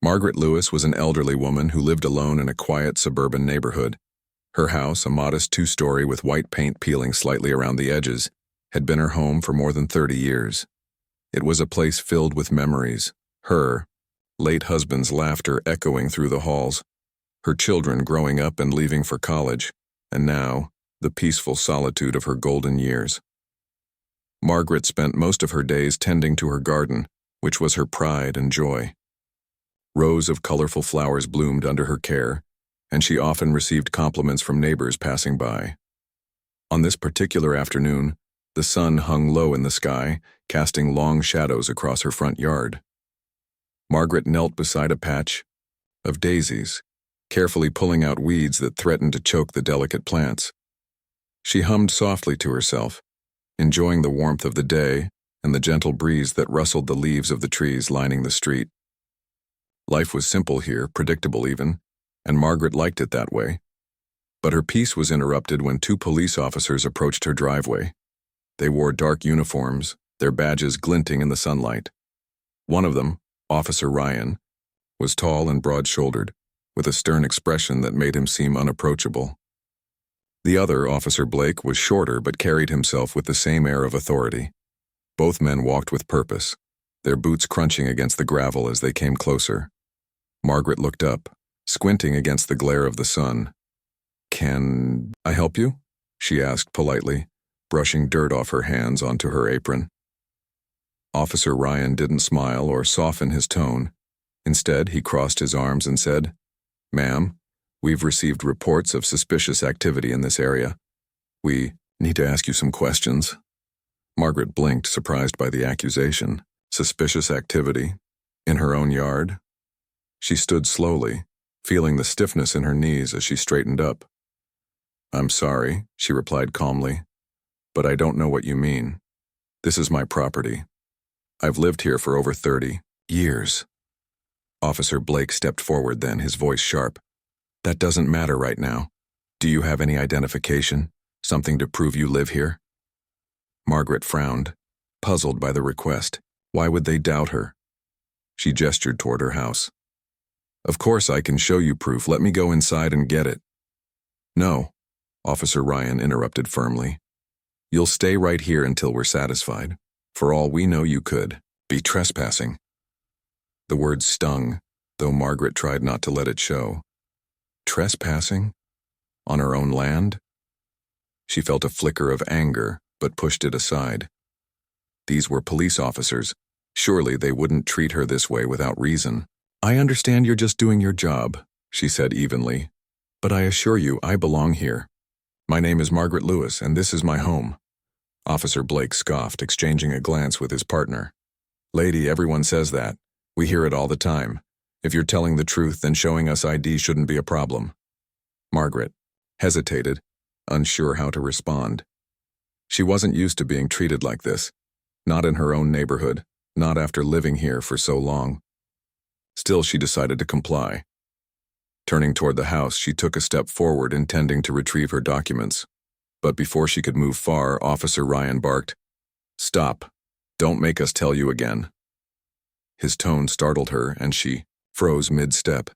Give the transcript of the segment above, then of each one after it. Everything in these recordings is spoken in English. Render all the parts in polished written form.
Margaret Lewis was an elderly woman who lived alone in a quiet suburban neighborhood. Her house, a modest two-story with white paint peeling slightly around the edges, had been her home for more than 30 years. It was a place filled with memories, her late husband's laughter echoing through the halls, her children growing up and leaving for college, and now, the peaceful solitude of her golden years. Margaret spent most of her days tending to her garden, which was her pride and joy. Rows of colorful flowers bloomed under her care, and she often received compliments from neighbors passing by. On this particular afternoon, the sun hung low in the sky, casting long shadows across her front yard. Margaret knelt beside a patch of daisies, carefully pulling out weeds that threatened to choke the delicate plants. She hummed softly to herself, enjoying the warmth of the day and the gentle breeze that rustled the leaves of the trees lining the street. Life was simple here, predictable even, and Margaret liked it that way. But her peace was interrupted when two police officers approached her driveway. They wore dark uniforms, their badges glinting in the sunlight. One of them, Officer Ryan, was tall and broad-shouldered, with a stern expression that made him seem unapproachable. The other, Officer Blake, was shorter but carried himself with the same air of authority. Both men walked with purpose, their boots crunching against the gravel as they came closer. Margaret looked up, squinting against the glare of the sun. "Can I help you?" she asked politely, brushing dirt off her hands onto her apron. Officer Ryan didn't smile or soften his tone. Instead, he crossed his arms and said, "Ma'am, we've received reports of suspicious activity in this area. We need to ask you some questions." Margaret blinked, surprised by the accusation. Suspicious activity? In her own yard? She stood slowly, feeling the stiffness in her knees as she straightened up. "I'm sorry," she replied calmly, "but I don't know what you mean. This is my property. I've lived here for over 30 years. Officer Blake stepped forward then, his voice sharp. "That doesn't matter right now. Do you have any identification? Something to prove you live here?" Margaret frowned, puzzled by the request. Why would they doubt her? She gestured toward her house. "Of course I can show you proof. Let me go inside and get it." "No," Officer Ryan interrupted firmly. "You'll stay right here until we're satisfied. For all we know, you could be trespassing." The word stung, though Margaret tried not to let it show. Trespassing? On her own land? She felt a flicker of anger, but pushed it aside. These were police officers. Surely they wouldn't treat her this way without reason. "I understand you're just doing your job," she said evenly, "but I assure you I belong here. My name is Margaret Lewis, and this is my home." Officer Blake scoffed, exchanging a glance with his partner. "Lady, everyone says that. We hear it all the time. If you're telling the truth, then showing us ID shouldn't be a problem." Margaret hesitated, unsure how to respond. She wasn't used to being treated like this. Not in her own neighborhood, not after living here for so long. Still, she decided to comply. Turning toward the house, she took a step forward, intending to retrieve her documents. But before she could move far, Officer Ryan barked, "Stop. Don't make us tell you again." His tone startled her, and she froze mid-step.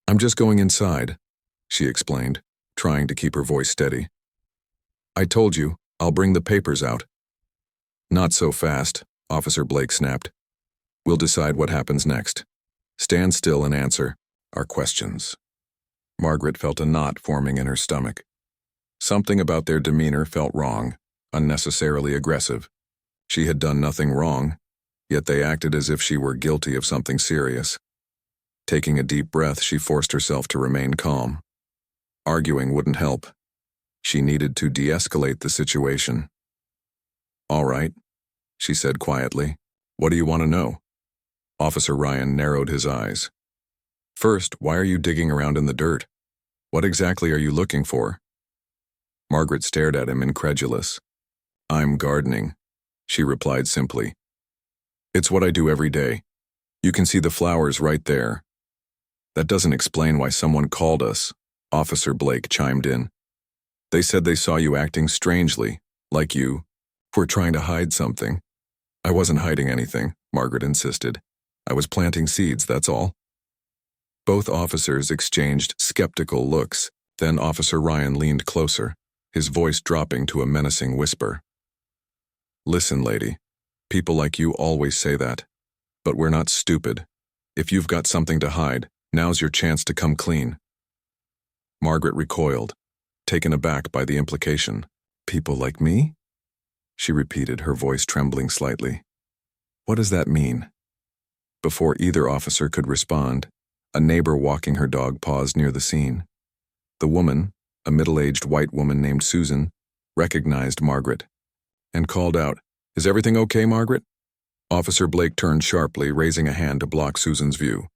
"I'm just going inside," she explained, trying to keep her voice steady. "I told you, I'll bring the papers out." "Not so fast," Officer Blake snapped. "We'll decide what happens next. Stand still and answer our questions." Margaret felt a knot forming in her stomach. Something about their demeanor felt wrong, unnecessarily aggressive. She had done nothing wrong, yet they acted as if she were guilty of something serious. Taking a deep breath, she forced herself to remain calm. Arguing wouldn't help. She needed to de-escalate the situation. "All right," she said quietly. "What do you want to know?" Officer Ryan narrowed his eyes. "First, why are you digging around in the dirt? What exactly are you looking for?" Margaret stared at him, incredulous. "I'm gardening," she replied simply. "It's what I do every day. You can see the flowers right there." "That doesn't explain why someone called us," Officer Blake chimed in. "They said they saw you acting strangely, like you were trying to hide something." "I wasn't hiding anything," Margaret insisted. "I was planting seeds, that's all." Both officers exchanged skeptical looks, then Officer Ryan leaned closer, his voice dropping to a menacing whisper. Listen, lady. People like you always say that. But we're not stupid. If you've got something to hide, now's your chance to come clean. Margaret recoiled, taken aback by the implication. People like me? She repeated, her voice trembling slightly. What does that mean? Before either officer could respond, a neighbor walking her dog paused near the scene. The woman, a middle-aged white woman named Susan, recognized Margaret and called out, Is everything okay, Margaret? Officer Blake turned sharply, raising a hand to block Susan's view.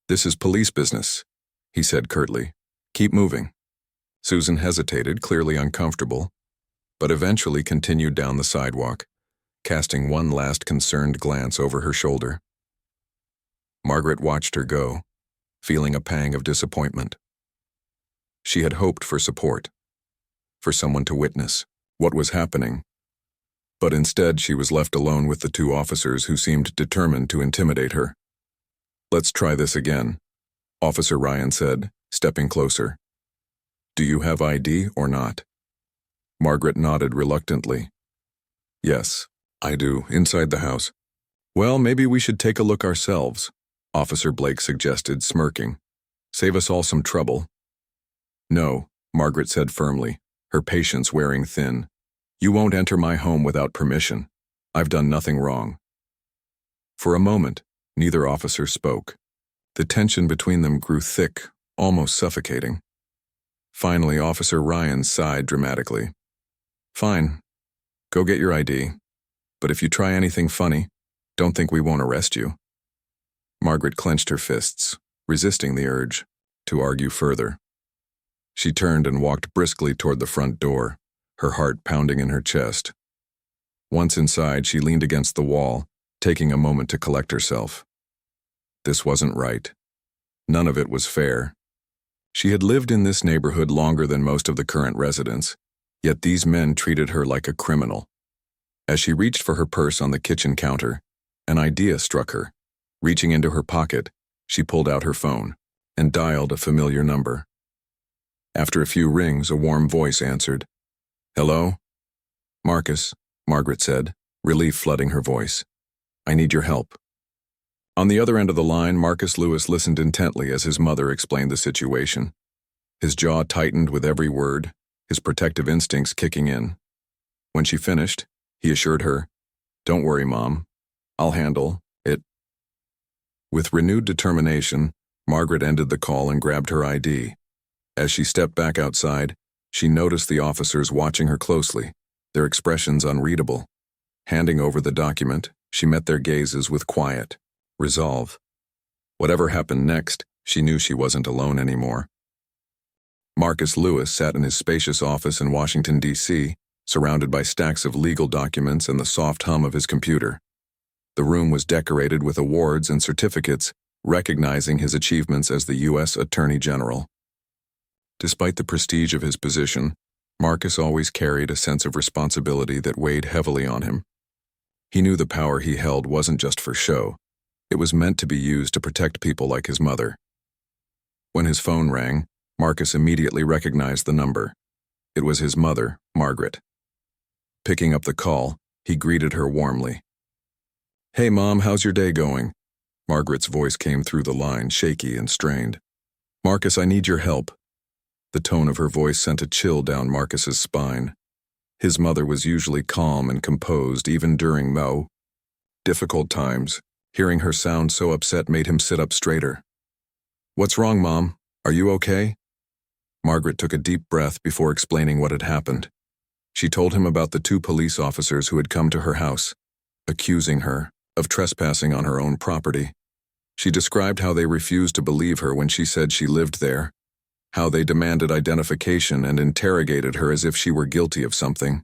This is police business, he said curtly. Keep moving. Susan hesitated, clearly uncomfortable, but eventually continued down the sidewalk, casting one last concerned glance over her shoulder. Margaret watched her go, feeling a pang of disappointment. She had hoped for support, for someone to witness what was happening, but instead she was left alone with the two officers who seemed determined to intimidate her. Let's try this again, Officer Ryan said, stepping closer. Do you have ID or not? Margaret nodded reluctantly. Yes, I do, inside the house. Well, maybe we should take a look ourselves, Officer Blake suggested, smirking. Save us all some trouble. No, Margaret said firmly, her patience wearing thin. You won't enter my home without permission. I've done nothing wrong. For a moment, neither officer spoke. The tension between them grew thick, almost suffocating. Finally, Officer Ryan sighed dramatically. Fine. Go get your ID. But if you try anything funny, don't think we won't arrest you. Margaret clenched her fists, resisting the urge to argue further. She turned and walked briskly toward the front door, her heart pounding in her chest. Once inside, she leaned against the wall, taking a moment to collect herself. This wasn't right. None of it was fair. She had lived in this neighborhood longer than most of the current residents, yet these men treated her like a criminal. As she reached for her purse on the kitchen counter, an idea struck her. Reaching into her pocket, she pulled out her phone and dialed a familiar number. After a few rings, a warm voice answered. Hello? Marcus, Margaret said, relief flooding her voice. I need your help. On the other end of the line, Marcus Lewis listened intently as his mother explained the situation. His jaw tightened with every word, his protective instincts kicking in. When she finished, he assured her, Don't worry, Mom. I'll handle it. With renewed determination, Margaret ended the call and grabbed her ID. As she stepped back outside, she noticed the officers watching her closely, their expressions unreadable. Handing over the document, she met their gazes with quiet resolve. Whatever happened next, she knew she wasn't alone anymore. Marcus Lewis sat in his spacious office in Washington, D.C., surrounded by stacks of legal documents and the soft hum of his computer. The room was decorated with awards and certificates, recognizing his achievements as the U.S. Attorney General. Despite the prestige of his position, Marcus always carried a sense of responsibility that weighed heavily on him. He knew the power he held wasn't just for show. It was meant to be used to protect people like his mother. When his phone rang, Marcus immediately recognized the number. It was his mother, Margaret. Picking up the call, he greeted her warmly. Hey, Mom, how's your day going? Margaret's voice came through the line, shaky and strained. Marcus, I need your help. The tone of her voice sent a chill down Marcus's spine. His mother was usually calm and composed even during difficult times. Hearing her sound so upset made him sit up straighter. What's wrong, Mom? Are you okay? Margaret took a deep breath before explaining what had happened. She told him about the two police officers who had come to her house, accusing her of trespassing on her own property. She described how they refused to believe her when she said she lived there, how they demanded identification and interrogated her as if she were guilty of something.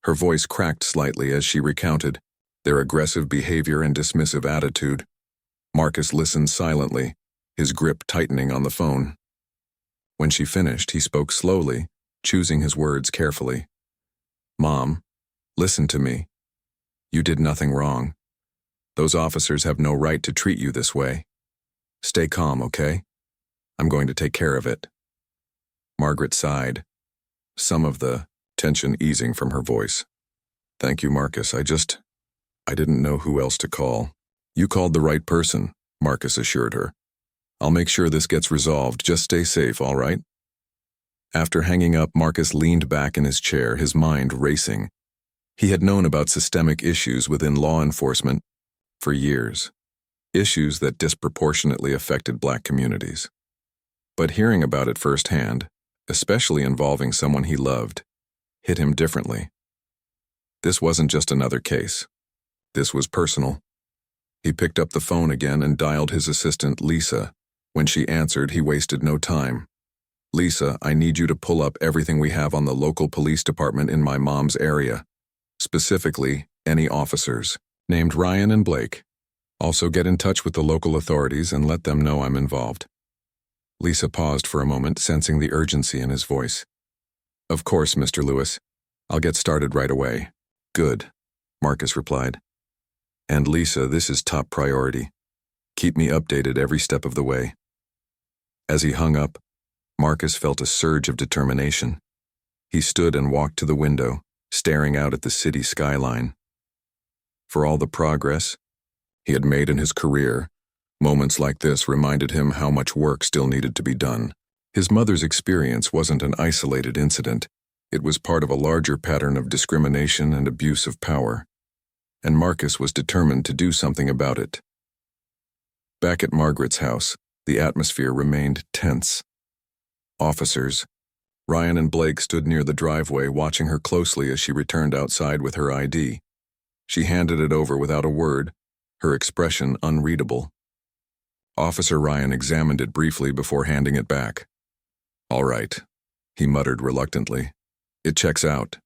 Her voice cracked slightly as she recounted their aggressive behavior and dismissive attitude. Marcus listened silently, his grip tightening on the phone. When she finished, he spoke slowly, choosing his words carefully. Mom, listen to me. You did nothing wrong. Those officers have no right to treat you this way. Stay calm, okay? I'm going to take care of it. Margaret sighed, some of the tension easing from her voice. Thank you, Marcus. I didn't know who else to call. You called the right person, Marcus assured her. I'll make sure this gets resolved. Just stay safe, all right? After hanging up, Marcus leaned back in his chair, his mind racing. He had known about systemic issues within law enforcement for years, issues that disproportionately affected Black communities. But hearing about it firsthand, especially involving someone he loved, hit him differently. This wasn't just another case. This was personal. He picked up the phone again and dialed his assistant, Lisa. When she answered, he wasted no time. Lisa, I need you to pull up everything we have on the local police department in my mom's area. Specifically, any officers named Ryan and Blake. Also get in touch with the local authorities and let them know I'm involved. Lisa paused for a moment, sensing the urgency in his voice. Of course, Mr. Lewis. I'll get started right away. Good, Marcus replied. And Lisa, this is top priority. Keep me updated every step of the way. As he hung up, Marcus felt a surge of determination. He stood and walked to the window, staring out at the city skyline. For all the progress he had made in his career, moments like this reminded him how much work still needed to be done. His mother's experience wasn't an isolated incident. It was part of a larger pattern of discrimination and abuse of power. And Marcus was determined to do something about it. Back at Margaret's house, the atmosphere remained tense. Officers, Ryan and Blake, stood near the driveway, watching her closely as she returned outside with her ID. She handed it over without a word, her expression unreadable. Officer Ryan examined it briefly before handing it back. All right, he muttered reluctantly. It checks out.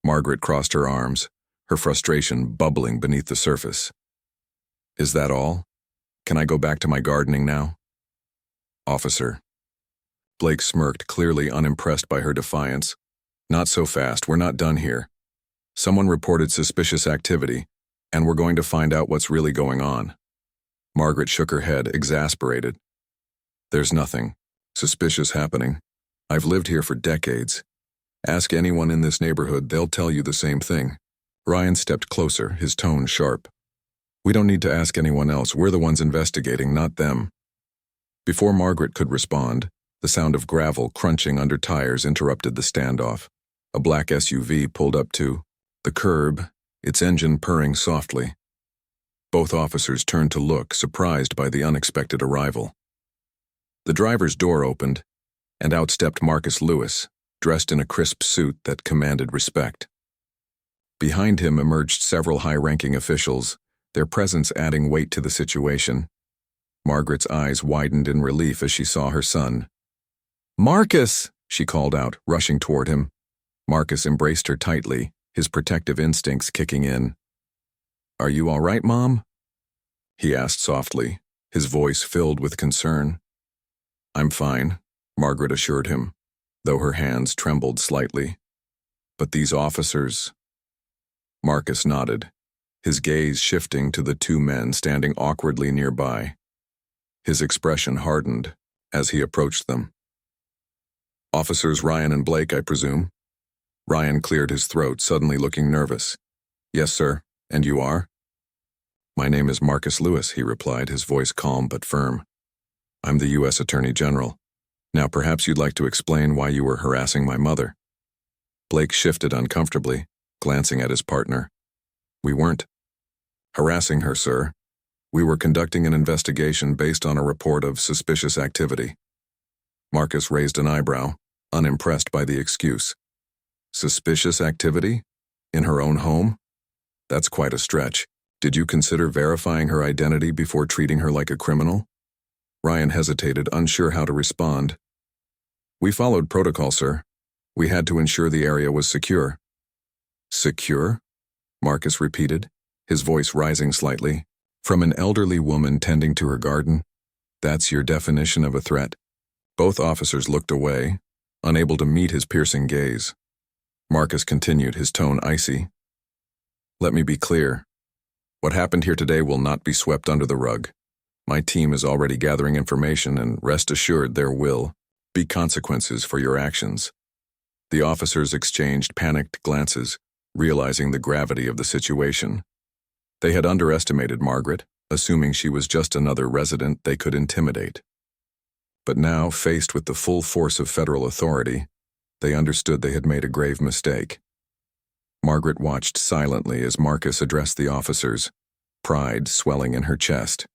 Margaret crossed her arms, her frustration bubbling beneath the surface. Is that all? Can I go back to my gardening now? Officer. Blake smirked, clearly unimpressed by her defiance. Not so fast, we're not done here. Someone reported suspicious activity, and we're going to find out what's really going on. Margaret shook her head, exasperated. There's nothing suspicious happening. I've lived here for decades. Ask anyone in this neighborhood, they'll tell you the same thing. Ryan stepped closer, his tone sharp. We don't need to ask anyone else. We're the ones investigating, not them. Before Margaret could respond, the sound of gravel crunching under tires interrupted the standoff. A black SUV pulled up to the curb, its engine purring softly. Both officers turned to look, surprised by the unexpected arrival. The driver's door opened, and out stepped Marcus Lewis, dressed in a crisp suit that commanded respect. Behind him emerged several high-ranking officials, their presence adding weight to the situation. Margaret's eyes widened in relief as she saw her son. Marcus! She called out, rushing toward him. Marcus embraced her tightly, his protective instincts kicking in. Are you all right, Mom? He asked softly, his voice filled with concern. I'm fine, Margaret assured him, though her hands trembled slightly. But these officers... Marcus nodded, his gaze shifting to the two men standing awkwardly nearby. His expression hardened as he approached them. Officers Ryan and Blake, I presume? Ryan cleared his throat, suddenly looking nervous. Yes, sir. And you are? My name is Marcus Lewis, he replied, his voice calm but firm. I'm the U.S. Attorney General. Now perhaps you'd like to explain why you were harassing my mother. Blake shifted uncomfortably, glancing at his partner. We weren't harassing her, sir. We were conducting an investigation based on a report of suspicious activity. Marcus raised an eyebrow, unimpressed by the excuse. Suspicious activity? In her own home? That's quite a stretch. Did you consider verifying her identity before treating her like a criminal? Ryan hesitated, unsure how to respond. We followed protocol, sir. We had to ensure the area was secure. Secure? Marcus repeated, his voice rising slightly. From an elderly woman tending to her garden? That's your definition of a threat? Both officers looked away, unable to meet his piercing gaze. Marcus continued, his tone icy. Let me be clear. What happened here today will not be swept under the rug. My team is already gathering information, and rest assured there will be consequences for your actions." The officers exchanged panicked glances, realizing the gravity of the situation. They had underestimated Margaret, assuming she was just another resident they could intimidate. But now, faced with the full force of federal authority, they understood they had made a grave mistake. Margaret watched silently as Marcus addressed the officers, pride swelling in her chest.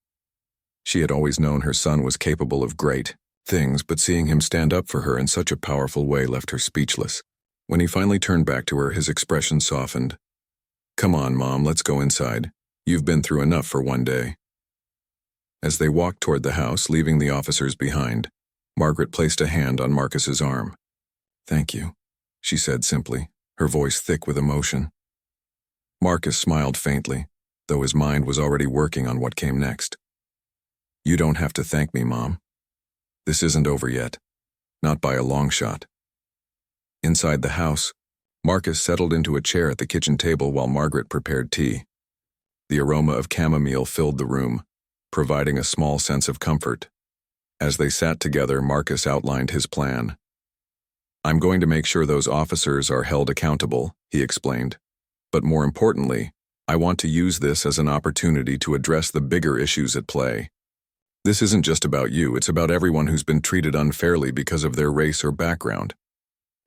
She had always known her son was capable of great things, but seeing him stand up for her in such a powerful way left her speechless. When he finally turned back to her, his expression softened. "Come on, Mom, let's go inside. You've been through enough for one day." As they walked toward the house, leaving the officers behind, Margaret placed a hand on Marcus's arm. "Thank you," she said simply, her voice thick with emotion. Marcus smiled faintly, though his mind was already working on what came next. "You don't have to thank me, Mom. This isn't over yet. Not by a long shot." Inside the house, Marcus settled into a chair at the kitchen table while Margaret prepared tea. The aroma of chamomile filled the room, providing a small sense of comfort. As they sat together, Marcus outlined his plan. "I'm going to make sure those officers are held accountable," he explained. "But more importantly, I want to use this as an opportunity to address the bigger issues at play. This isn't just about you, it's about everyone who's been treated unfairly because of their race or background."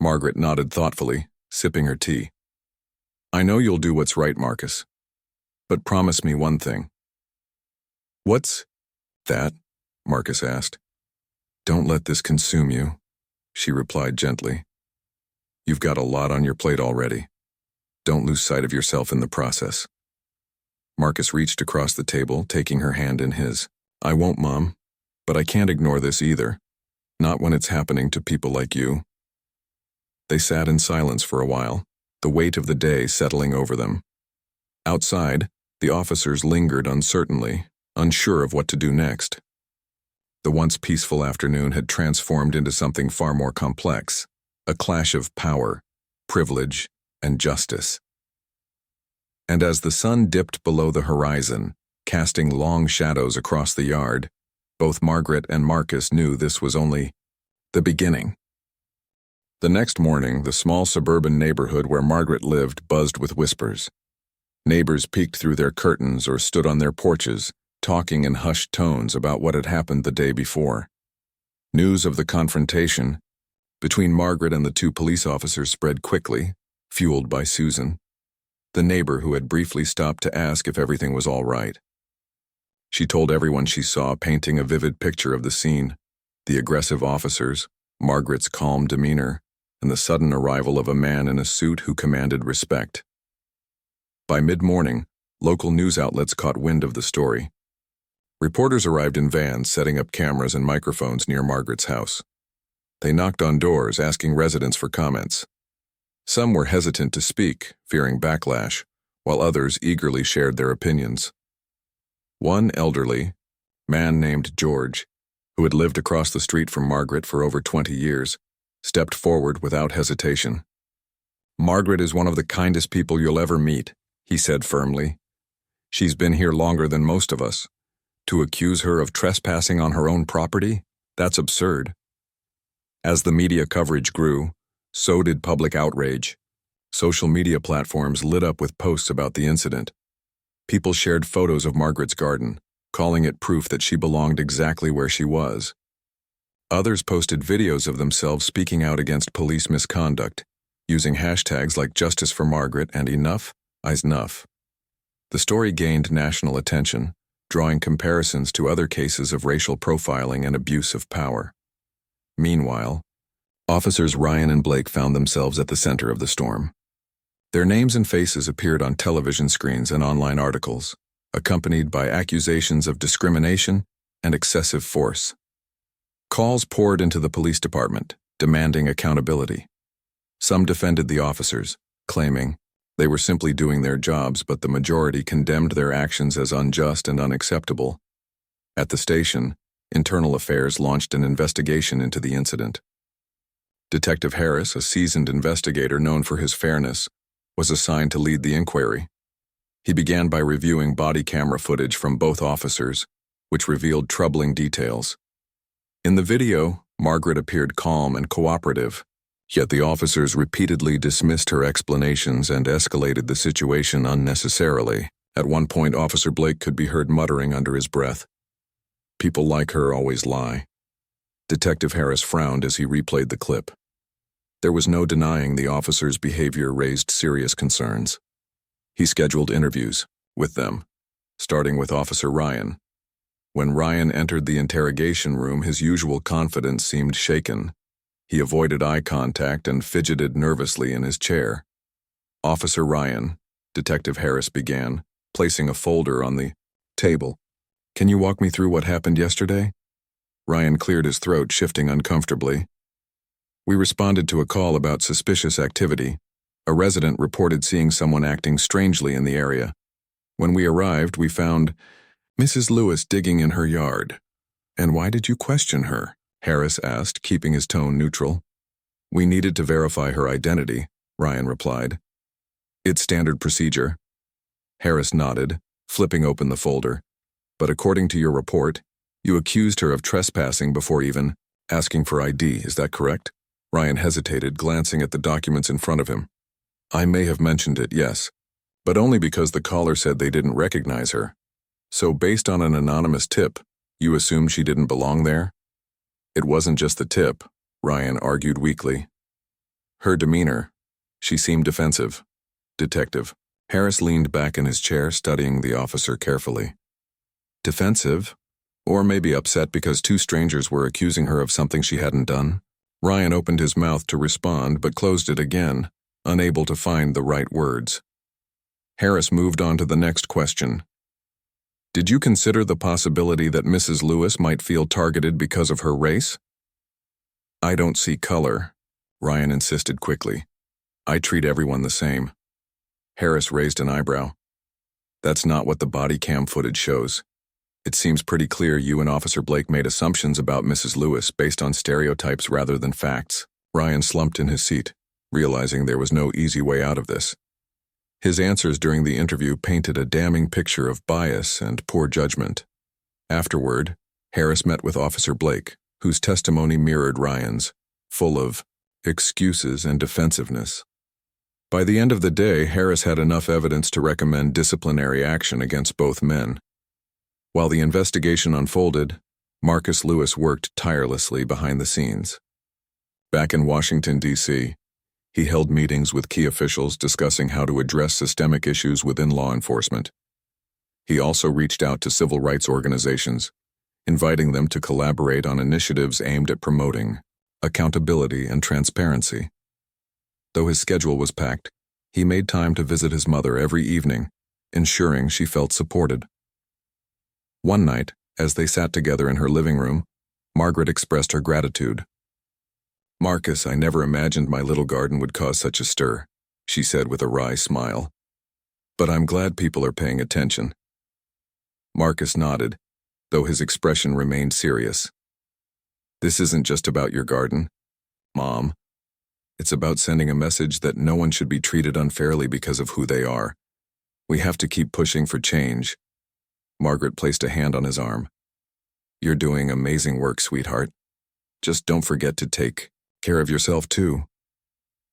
Margaret nodded thoughtfully, sipping her tea. "I know you'll do what's right, Marcus. But promise me one thing." "What's that?" Marcus asked. "Don't let this consume you," she replied gently. "You've got a lot on your plate already. Don't lose sight of yourself in the process." Marcus reached across the table, taking her hand in his. "I won't, Mom, but I can't ignore this either. Not when it's happening to people like you." They sat in silence for a while, the weight of the day settling over them. Outside, the officers lingered uncertainly, unsure of what to do next. The once peaceful afternoon had transformed into something far more complex, a clash of power, privilege, and justice. And as the sun dipped below the horizon, casting long shadows across the yard, both Margaret and Marcus knew this was only the beginning. The next morning, the small suburban neighborhood where Margaret lived buzzed with whispers. Neighbors peeked through their curtains or stood on their porches, talking in hushed tones about what had happened the day before. News of the confrontation between Margaret and the two police officers spread quickly, fueled by Susan, the neighbor who had briefly stopped to ask if everything was all right. She told everyone she saw, painting a vivid picture of the scene: the aggressive officers, Margaret's calm demeanor, and the sudden arrival of a man in a suit who commanded respect. By mid-morning, local news outlets caught wind of the story. Reporters arrived in vans, setting up cameras and microphones near Margaret's house. They knocked on doors, asking residents for comments. Some were hesitant to speak, fearing backlash, while others eagerly shared their opinions. One elderly man named George, who had lived across the street from Margaret for over 20 years, stepped forward without hesitation. "Margaret is one of the kindest people you'll ever meet," he said firmly. "She's been here longer than most of us. To accuse her of trespassing on her own property? That's absurd." As the media coverage grew, so did public outrage. Social media platforms lit up with posts about the incident. People shared photos of Margaret's garden, calling it proof that she belonged exactly where she was. Others posted videos of themselves speaking out against police misconduct, using hashtags like Justice for Margaret and Enough is Enough. The story gained national attention, drawing comparisons to other cases of racial profiling and abuse of power. Meanwhile, officers Ryan and Blake found themselves at the center of the storm. Their names and faces appeared on television screens and online articles, accompanied by accusations of discrimination and excessive force. Calls poured into the police department, demanding accountability. Some defended the officers, claiming they were simply doing their jobs, but the majority condemned their actions as unjust and unacceptable. At the station, Internal Affairs launched an investigation into the incident. Detective Harass, a seasoned investigator known for his fairness, was assigned to lead the inquiry. He began by reviewing body camera footage from both officers, which revealed troubling details. In the video, Margaret appeared calm and cooperative, yet the officers repeatedly dismissed her explanations and escalated the situation unnecessarily. At one point, Officer Blake could be heard muttering under his breath, "People like her always lie." Detective Harris frowned as he replayed the clip. There was no denying the officer's behavior raised serious concerns. He scheduled interviews with them, starting with Officer Ryan. When Ryan entered the interrogation room, his usual confidence seemed shaken. He avoided eye contact and fidgeted nervously in his chair. "Officer Ryan," Detective Harris began, placing a folder on the table. "Can you walk me through what happened yesterday?" Ryan cleared his throat, shifting uncomfortably. "We responded to a call about suspicious activity. A resident reported seeing someone acting strangely in the area. When we arrived, we found Mrs. Lewis digging in her yard." "And why did you question her?" Harris asked, keeping his tone neutral. "We needed to verify her identity," Ryan replied. "It's standard procedure." Harris nodded, flipping open the folder. "But according to your report, you accused her of trespassing before even asking for ID, is that correct?" Ryan hesitated, glancing at the documents in front of him. "I may have mentioned it, yes, but only because the caller said they didn't recognize her. So based on an anonymous tip, you assumed she didn't belong there?" "It wasn't just the tip," Ryan argued weakly. "Her demeanor. She seemed defensive." "Detective." Harris leaned back in his chair, studying the officer carefully. "Defensive? Or maybe upset because two strangers were accusing her of something she hadn't done?" Ryan opened his mouth to respond but closed it again, unable to find the right words. Harris moved on to the next question. "Did you consider the possibility that Mrs. Lewis might feel targeted because of her race?" "I don't see color," Ryan insisted quickly. "I treat everyone the same." Harris raised an eyebrow. "That's not what the body cam footage shows. It seems pretty clear you and Officer Blake made assumptions about Mrs. Lewis based on stereotypes rather than facts." Ryan slumped in his seat, realizing there was no easy way out of this. His answers during the interview painted a damning picture of bias and poor judgment. Afterward, Harris met with Officer Blake, whose testimony mirrored Ryan's, full of excuses and defensiveness. By the end of the day, Harris had enough evidence to recommend disciplinary action against both men. While the investigation unfolded, Marcus Lewis worked tirelessly behind the scenes. Back in Washington, D.C., he held meetings with key officials discussing how to address systemic issues within law enforcement. He also reached out to civil rights organizations, inviting them to collaborate on initiatives aimed at promoting accountability and transparency. Though his schedule was packed, he made time to visit his mother every evening, ensuring she felt supported. One night, as they sat together in her living room, Margaret expressed her gratitude. "Marcus, I never imagined my little garden would cause such a stir," she said with a wry smile. "But I'm glad people are paying attention." Marcus nodded, though his expression remained serious. "This isn't just about your garden, Mom. It's about sending a message that no one should be treated unfairly because of who they are. We have to keep pushing for change." Margaret placed a hand on his arm. "You're doing amazing work, sweetheart. Just don't forget to take care of yourself, too."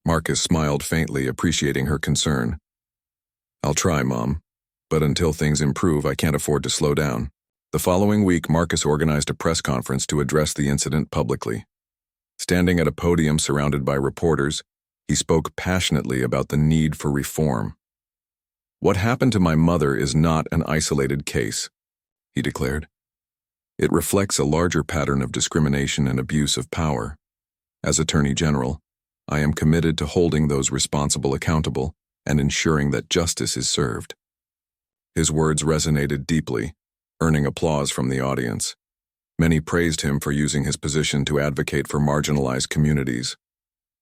Marcus smiled faintly, appreciating her concern. "I'll try, Mom, but until things improve, I can't afford to slow down." The following week, Marcus organized a press conference to address the incident publicly. Standing at a podium surrounded by reporters, he spoke passionately about the need for reform. "What happened to my mother is not an isolated case," he declared. "It reflects a larger pattern of discrimination and abuse of power. As Attorney General, I am committed to holding those responsible accountable and ensuring that justice is served." His words resonated deeply, earning applause from the audience. Many praised him for using his position to advocate for marginalized communities.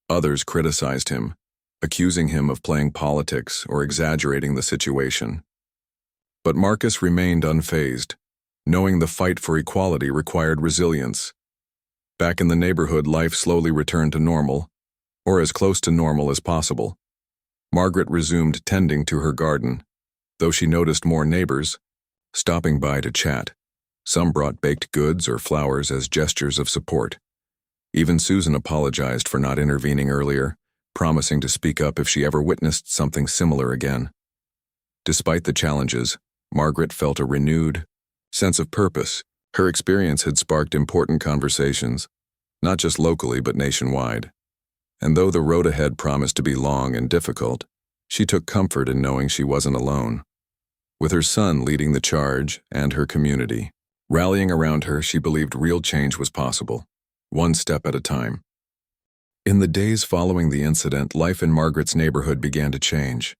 Others criticized him, accusing him of playing politics or exaggerating the situation. But Marcus remained unfazed, knowing the fight for equality required resilience. Back in the neighborhood, life slowly returned to normal, or as close to normal as possible. Margaret resumed tending to her garden, though she noticed more neighbors stopping by to chat. Some brought baked goods or flowers as gestures of support. Even Susan apologized for not intervening earlier, promising to speak up if she ever witnessed something similar again. Despite the challenges, Margaret felt a renewed sense of purpose. Her experience had sparked important conversations, not just locally but nationwide. And though the road ahead promised to be long and difficult, she took comfort in knowing she wasn't alone. With her son leading the charge and her community rallying around her, she believed real change was possible, one step at a time. In the days following the incident, life in Margaret's neighborhood began to change.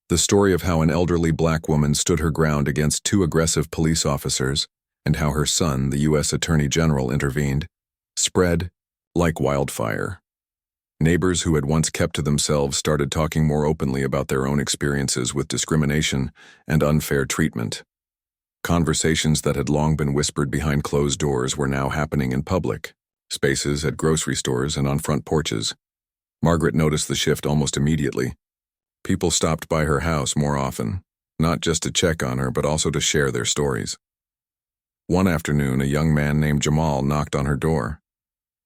The story of how an elderly black woman stood her ground against two aggressive police officers and how her son, the U.S. Attorney General, intervened, spread like wildfire. Neighbors who had once kept to themselves started talking more openly about their own experiences with discrimination and unfair treatment. Conversations that had long been whispered behind closed doors were now happening in public spaces, at grocery stores, and on front porches. Margaret noticed the shift almost immediately. People stopped by her house more often, not just to check on her, but also to share their stories. One afternoon, a young man named Jamal knocked on her door.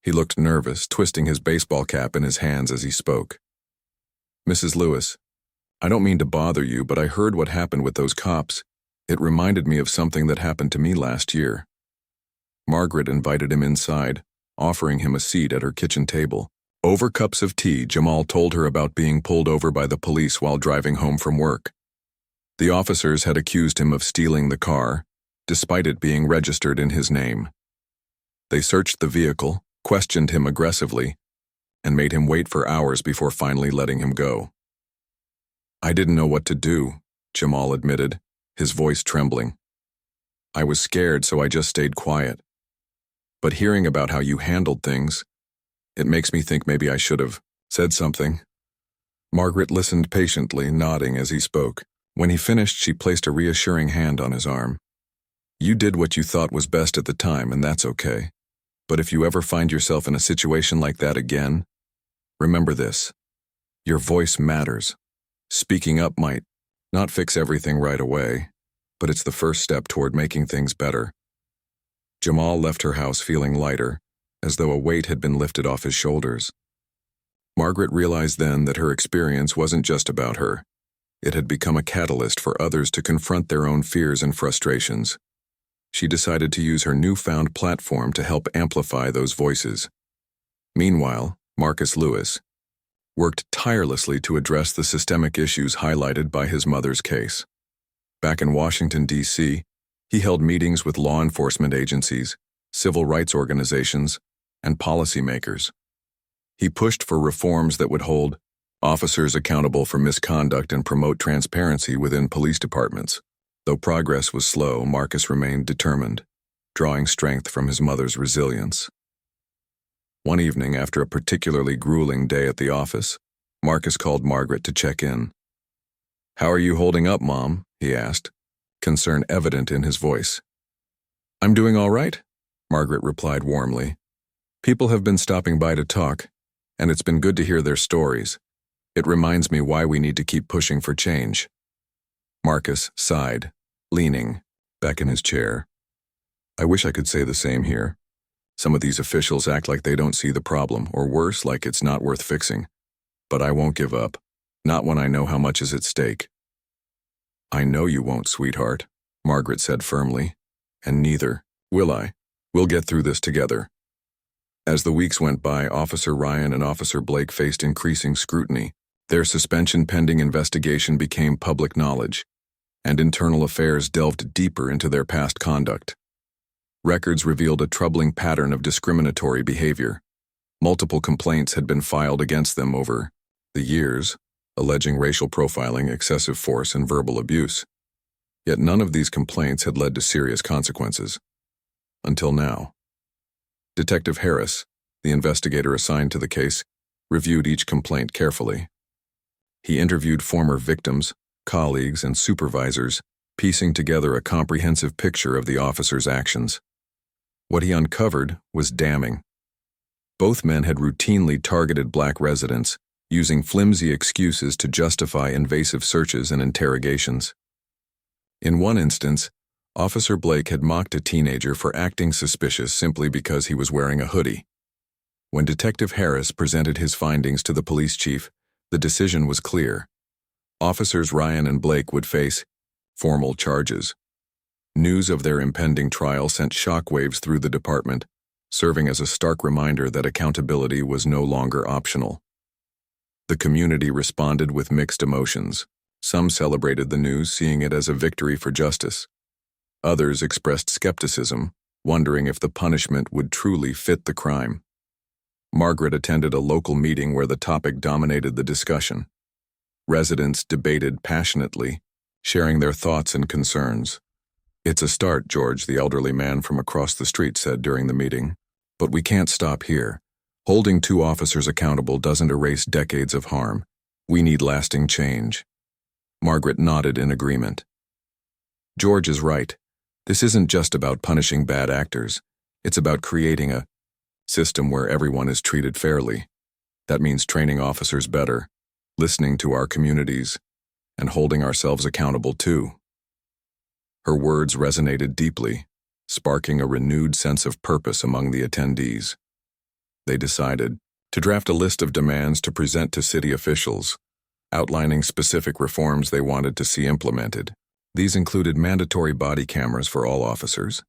He looked nervous, twisting his baseball cap in his hands as he spoke. "Mrs. Lewis, I don't mean to bother you, but I heard what happened with those cops. It reminded me of something that happened to me last year." Margaret invited him inside, offering him a seat at her kitchen table. Over cups of tea, Jamal told her about being pulled over by the police while driving home from work. The officers had accused him of stealing the car, despite it being registered in his name. They searched the vehicle, questioned him aggressively, and made him wait for hours before finally letting him go. "I didn't know what to do," Jamal admitted, his voice trembling. "I was scared, so I just stayed quiet. But hearing about how you handled things, it makes me think maybe I should have said something." Margaret listened patiently, nodding as he spoke. When he finished, she placed a reassuring hand on his arm. "You did what you thought was best at the time, and that's okay. But if you ever find yourself in a situation like that again, remember this. Your voice matters. Speaking up might not fix everything right away, but it's the first step toward making things better." Jamal left her house feeling lighter, as though a weight had been lifted off his shoulders. Margaret realized then that her experience wasn't just about her. It had become a catalyst for others to confront their own fears and frustrations. She decided to use her newfound platform to help amplify those voices. Meanwhile, Marcus Lewis worked tirelessly to address the systemic issues highlighted by his mother's case. Back in Washington, D.C., he held meetings with law enforcement agencies, civil rights organizations, and policymakers. He pushed for reforms that would hold officers accountable for misconduct and promote transparency within police departments. Though progress was slow, Marcus remained determined, drawing strength from his mother's resilience. One evening, after a particularly grueling day at the office, Marcus called Margaret to check in. "How are you holding up, Mom?" he asked, concern evident in his voice. "I'm doing all right," Margaret replied warmly. "People have been stopping by to talk, and it's been good to hear their stories. It reminds me why we need to keep pushing for change." Marcus sighed, leaning back in his chair. "I wish I could say the same here. Some of these officials act like they don't see the problem, or worse, like it's not worth fixing. But I won't give up, not when I know how much is at stake." "I know you won't, sweetheart," Margaret said firmly. "And neither will I. We'll get through this together." As the weeks went by, Officer Ryan and Officer Blake faced increasing scrutiny. Their suspension pending investigation became public knowledge, and internal affairs delved deeper into their past conduct. Records revealed a troubling pattern of discriminatory behavior. Multiple complaints had been filed against them over the years, alleging racial profiling, excessive force, and verbal abuse. Yet none of these complaints had led to serious consequences. Until now. Detective Harass, the investigator assigned to the case, reviewed each complaint carefully. He interviewed former victims, colleagues, and supervisors, piecing together a comprehensive picture of the officers' actions. What he uncovered was damning. Both men had routinely targeted black residents, using flimsy excuses to justify invasive searches and interrogations. In one instance, Officer Blake had mocked a teenager for acting suspicious simply because he was wearing a hoodie. When Detective Harris presented his findings to the police chief, the decision was clear. Officers Ryan and Blake would face formal charges. News of their impending trial sent shockwaves through the department, serving as a stark reminder that accountability was no longer optional. The community responded with mixed emotions. Some celebrated the news, seeing it as a victory for justice. Others expressed skepticism, wondering if the punishment would truly fit the crime. Margaret attended a local meeting where the topic dominated the discussion. Residents debated passionately, sharing their thoughts and concerns. "It's a start," George, the elderly man from across the street, said during the meeting. "But we can't stop here. Holding 2 officers accountable doesn't erase decades of harm. We need lasting change." Margaret nodded in agreement. "George is right. This isn't just about punishing bad actors. It's about creating a system where everyone is treated fairly. That means training officers better, listening to our communities, and holding ourselves accountable too." Her words resonated deeply, sparking a renewed sense of purpose among the attendees. They decided to draft a list of demands to present to city officials, outlining specific reforms they wanted to see implemented. These included mandatory body cameras for all officers,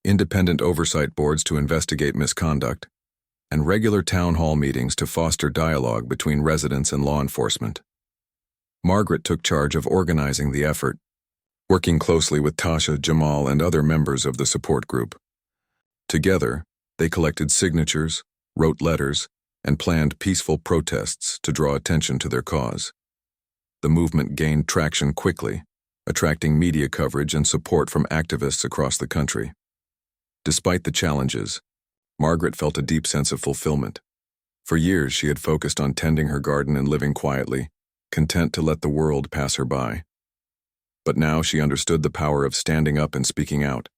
independent oversight boards to investigate misconduct, and regular town hall meetings to foster dialogue between residents and law enforcement. Margaret took charge of organizing the effort, working closely with Tasha, Jamal, and other members of the support group. Together, they collected signatures, wrote letters, and planned peaceful protests to draw attention to their cause. The movement gained traction quickly, attracting media coverage and support from activists across the country. Despite the challenges, Margaret felt a deep sense of fulfillment. For years, she had focused on tending her garden and living quietly, content to let the world pass her by. But now she understood the power of standing up and speaking out,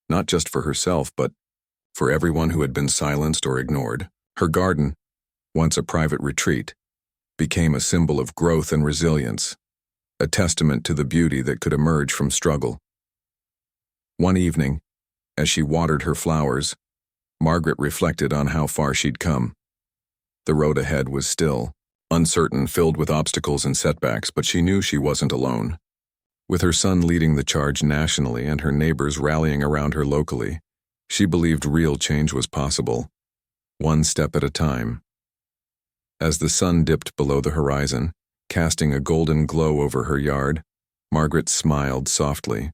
not just for herself, but for everyone who had been silenced or ignored. Her garden, once a private retreat, became a symbol of growth and resilience, a testament to the beauty that could emerge from struggle. One evening, as she watered her flowers, Margaret reflected on how far she'd come. The road ahead was still uncertain, filled with obstacles and setbacks, but she knew she wasn't alone. With her son leading the charge nationally and her neighbors rallying around her locally, she believed real change was possible, one step at a time. As the sun dipped below the horizon, casting a golden glow over her yard, Margaret smiled softly.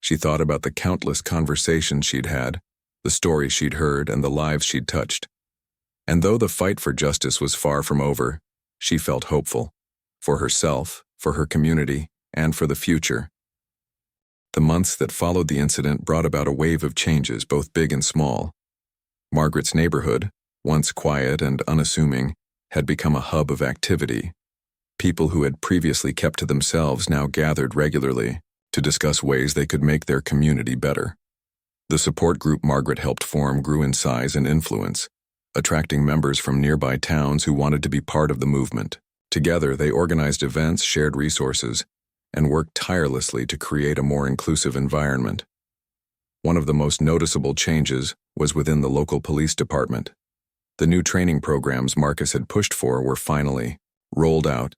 She thought about the countless conversations she'd had, the stories she'd heard, and the lives she'd touched. And though the fight for justice was far from over, she felt hopeful, for herself, for her community, and for the future. The months that followed the incident brought about a wave of changes, both big and small. Margaret's neighborhood, once quiet and unassuming, had become a hub of activity. People who had previously kept to themselves now gathered regularly to discuss ways they could make their community better. The support group Margaret helped form grew in size and influence, attracting members from nearby towns who wanted to be part of the movement. Together, they organized events, shared resources, and worked tirelessly to create a more inclusive environment. One of the most noticeable changes was within the local police department. The new training programs Marcus had pushed for were finally rolled out,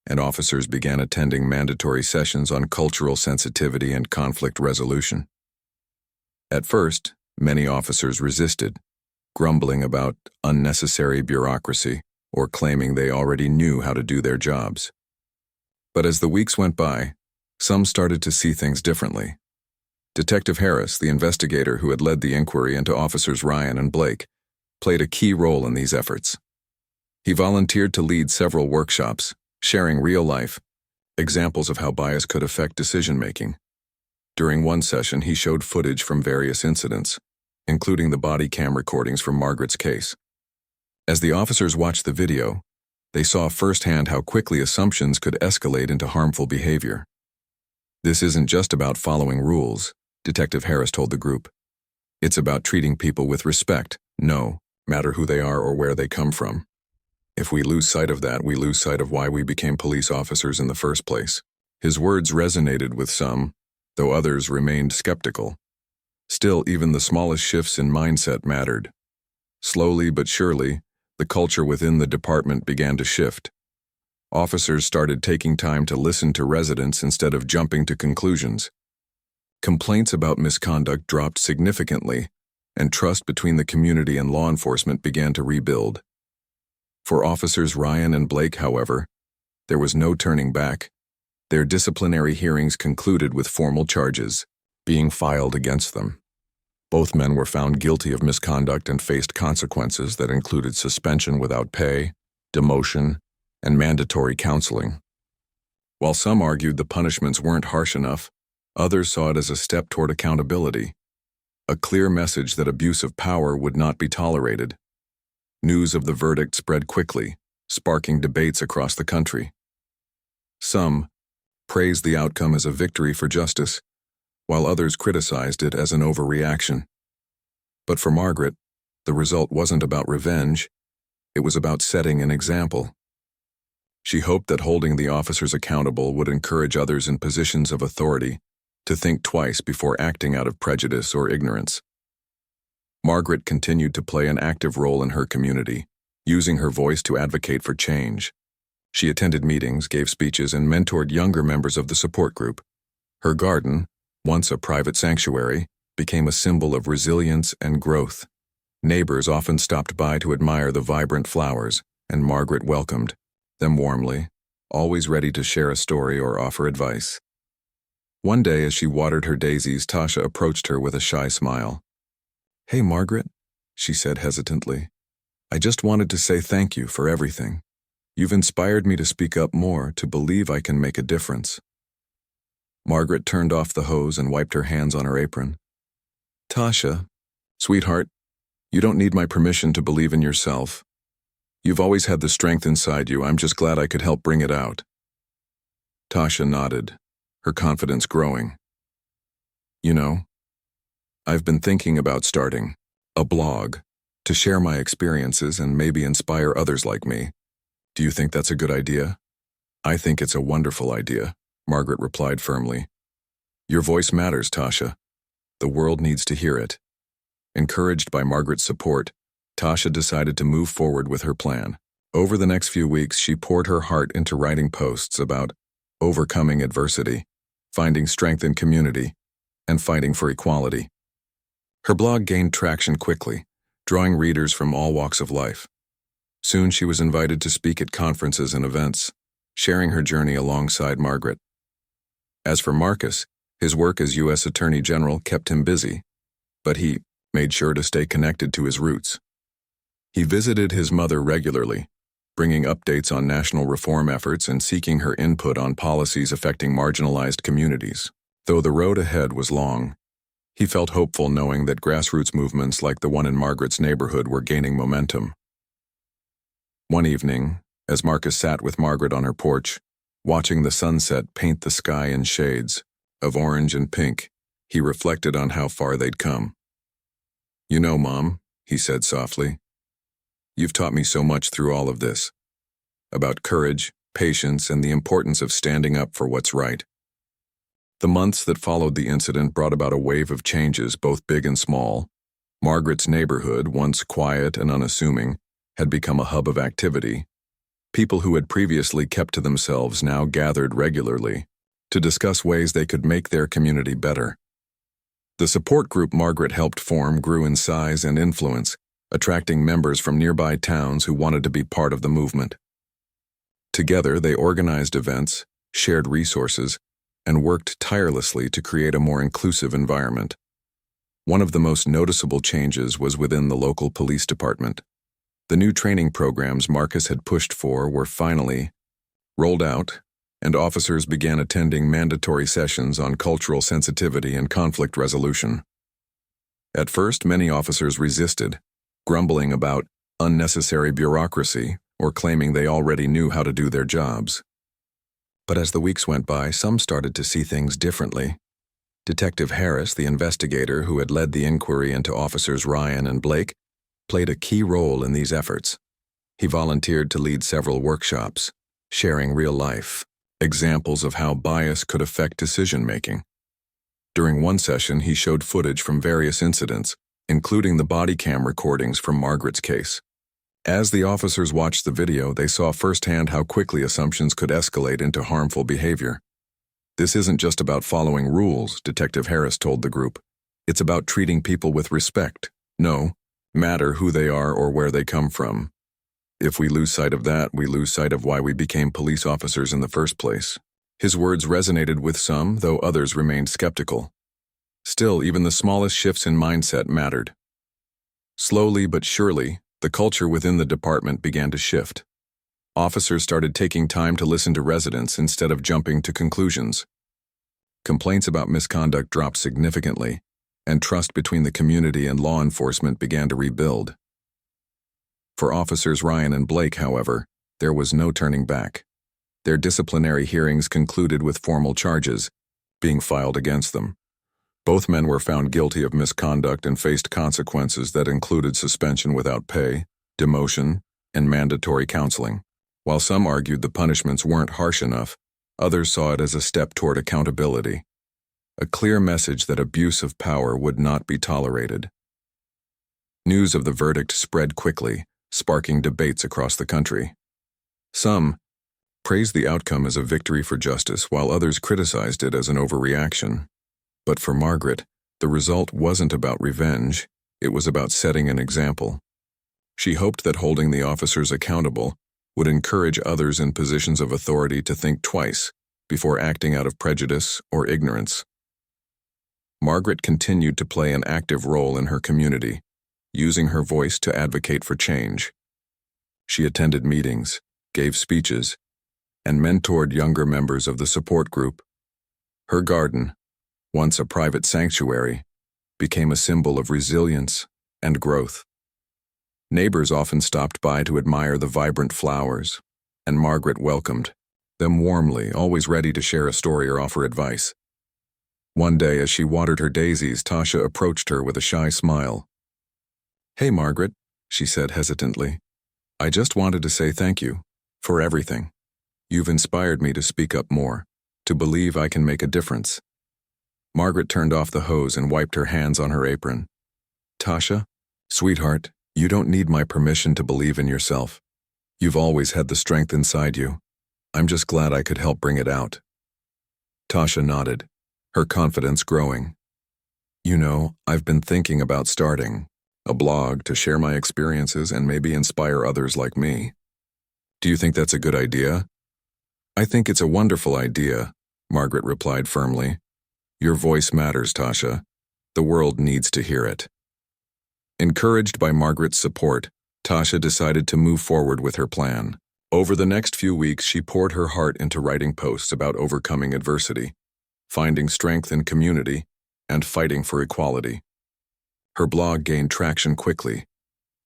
and officers began attending mandatory sessions on cultural sensitivity and conflict resolution. At first, many officers resisted, grumbling about unnecessary bureaucracy or claiming they already knew how to do their jobs. But as the weeks went by, some started to see things differently. Detective Harris, the investigator who had led the inquiry into officers Ryan and Blake, played a key role in these efforts. He volunteered to lead several workshops, sharing real-life examples of how bias could affect decision-making. During one session, he showed footage from various incidents, including the body cam recordings from Margaret's case. As the officers watched the video, they saw firsthand how quickly assumptions could escalate into harmful behavior. "This isn't just about following rules," Detective Harris told the group. "It's about treating people with respect, no matter who they are or where they come from. If we lose sight of that, we lose sight of why we became police officers in the first place." His words resonated with some, though others remained skeptical. Still, even the smallest shifts in mindset mattered. Slowly but surely, the culture within the department began to shift. Officers started taking time to listen to residents instead of jumping to conclusions. Complaints about misconduct dropped significantly, and trust between the community and law enforcement began to rebuild. For Officers Ryan and Blake, however, there was no turning back. Their disciplinary hearings concluded with formal charges being filed against them. Both men were found guilty of misconduct and faced consequences that included suspension without pay, demotion, and mandatory counseling. While some argued the punishments weren't harsh enough, others saw it as a step toward accountability, a clear message that abuse of power would not be tolerated. News of the verdict spread quickly, sparking debates across the country. Some praised the outcome as a victory for justice, while others criticized it as an overreaction. But for Margaret, the result wasn't about revenge, it was about setting an example. She hoped that holding the officers accountable would encourage others in positions of authority to think twice before acting out of prejudice or ignorance. Margaret continued to play an active role in her community, using her voice to advocate for change. She attended meetings, gave speeches, and mentored younger members of the support group. Her garden, once a private sanctuary, became a symbol of resilience and growth. Neighbors often stopped by to admire the vibrant flowers, and Margaret welcomed them warmly, always ready to share a story or offer advice. One day, as she watered her daisies, Tasha approached her with a shy smile. "Hey, Margaret," she said hesitantly. "I just wanted to say thank you for everything. You've inspired me to speak up more, to believe I can make a difference." Margaret turned off the hose and wiped her hands on her apron. "Tasha, sweetheart, you don't need my permission to believe in yourself. You've always had the strength inside you. I'm just glad I could help bring it out." Tasha nodded, her confidence growing. "You know, I've been thinking about starting a blog to share my experiences and maybe inspire others like me. Do you think that's a good idea?" "I think it's a wonderful idea," Margaret replied firmly. "Your voice matters, Tasha. The world needs to hear it." Encouraged by Margaret's support, Tasha decided to move forward with her plan. Over the next few weeks, she poured her heart into writing posts about overcoming adversity, finding strength in community, and fighting for equality. Her blog gained traction quickly, drawing readers from all walks of life. Soon she was invited to speak at conferences and events, sharing her journey alongside Margaret. As for Marcus, his work as U.S. Attorney General kept him busy, but he made sure to stay connected to his roots. He visited his mother regularly, bringing updates on national reform efforts and seeking her input on policies affecting marginalized communities. Though the road ahead was long, he felt hopeful knowing that grassroots movements like the one in Margaret's neighborhood were gaining momentum. One evening, as Marcus sat with Margaret on her porch, watching the sunset paint the sky in shades of orange and pink, he reflected on how far they'd come. "You know, Mom," he said softly, "you've taught me so much through all of this, about courage, patience, and the importance of standing up for what's right." The months that followed the incident brought about a wave of changes, both big and small. Margaret's neighborhood, once quiet and unassuming, had become a hub of activity. People who had previously kept to themselves now gathered regularly to discuss ways they could make their community better. The support group Margaret helped form grew in size and influence, attracting members from nearby towns who wanted to be part of the movement. Together, they organized events, shared resources, and worked tirelessly to create a more inclusive environment. One of the most noticeable changes was within the local police department. The new training programs Marcus had pushed for were finally rolled out, and officers began attending mandatory sessions on cultural sensitivity and conflict resolution. At first, many officers resisted, grumbling about unnecessary bureaucracy or claiming they already knew how to do their jobs. But as the weeks went by, some started to see things differently. Detective Harass, the investigator who had led the inquiry into Officers Ryan and Blake, played a key role in these efforts. He volunteered to lead several workshops, sharing real-life examples of how bias could affect decision-making. During one session, he showed footage from various incidents, including the body cam recordings from Margaret's case. As the officers watched the video, they saw firsthand how quickly assumptions could escalate into harmful behavior. "This isn't just about following rules," Detective Harris told the group. "It's about treating people with respect, no matter who they are or where they come from. If we lose sight of that, we lose sight of why we became police officers in the first place." His words resonated with some, though others remained skeptical. Still, even the smallest shifts in mindset mattered. Slowly but surely, the culture within the department began to shift. Officers started taking time to listen to residents instead of jumping to conclusions. Complaints about misconduct dropped significantly, and trust between the community and law enforcement began to rebuild. For Officers Ryan and Blake, however, there was no turning back. Their disciplinary hearings concluded with formal charges being filed against them. Both men were found guilty of misconduct and faced consequences that included suspension without pay, demotion, and mandatory counseling. While some argued the punishments weren't harsh enough, others saw it as a step toward accountability, a clear message that abuse of power would not be tolerated. News of the verdict spread quickly, sparking debates across the country. Some praised the outcome as a victory for justice, while others criticized it as an overreaction. But for Margaret, the result wasn't about revenge, it was about setting an example. She hoped that holding the officers accountable would encourage others in positions of authority to think twice before acting out of prejudice or ignorance. Margaret continued to play an active role in her community, using her voice to advocate for change. She attended meetings, gave speeches, and mentored younger members of the support group. Her garden, once a private sanctuary, became a symbol of resilience and growth. Neighbors often stopped by to admire the vibrant flowers, and Margaret welcomed them warmly, always ready to share a story or offer advice. One day, as she watered her daisies, Tasha approached her with a shy smile. "Hey, Margaret," she said hesitantly. "I just wanted to say thank you for everything. You've inspired me to speak up more, to believe I can make a difference." Margaret turned off the hose and wiped her hands on her apron. "Tasha, sweetheart, you don't need my permission to believe in yourself. You've always had the strength inside you. I'm just glad I could help bring it out." Tasha nodded, her confidence growing. "You know, I've been thinking about starting a blog to share my experiences and maybe inspire others like me. Do you think that's a good idea?" "I think it's a wonderful idea," Margaret replied firmly. "Your voice matters, Tasha. The world needs to hear it." Encouraged by Margaret's support, Tasha decided to move forward with her plan. Over the next few weeks, she poured her heart into writing posts about overcoming adversity, finding strength in community, and fighting for equality. Her blog gained traction quickly,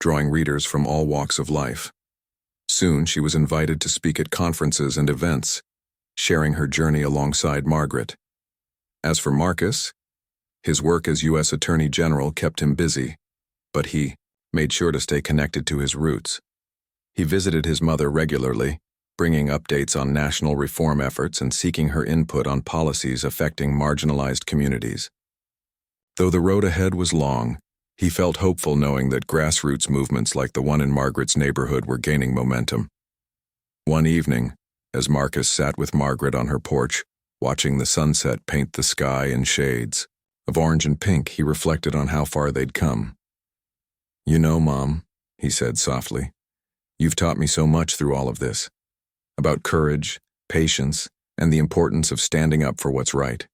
drawing readers from all walks of life. Soon, she was invited to speak at conferences and events, sharing her journey alongside Margaret. As for Marcus, his work as U.S. Attorney General kept him busy, but he made sure to stay connected to his roots. He visited his mother regularly, bringing updates on national reform efforts and seeking her input on policies affecting marginalized communities. Though the road ahead was long, he felt hopeful knowing that grassroots movements like the one in Margaret's neighborhood were gaining momentum. One evening, as Marcus sat with Margaret on her porch, watching the sunset paint the sky in shades of orange and pink, he reflected on how far they'd come. "You know, Mom," he said softly, "you've taught me so much through all of this, about courage, patience, and the importance of standing up for what's right.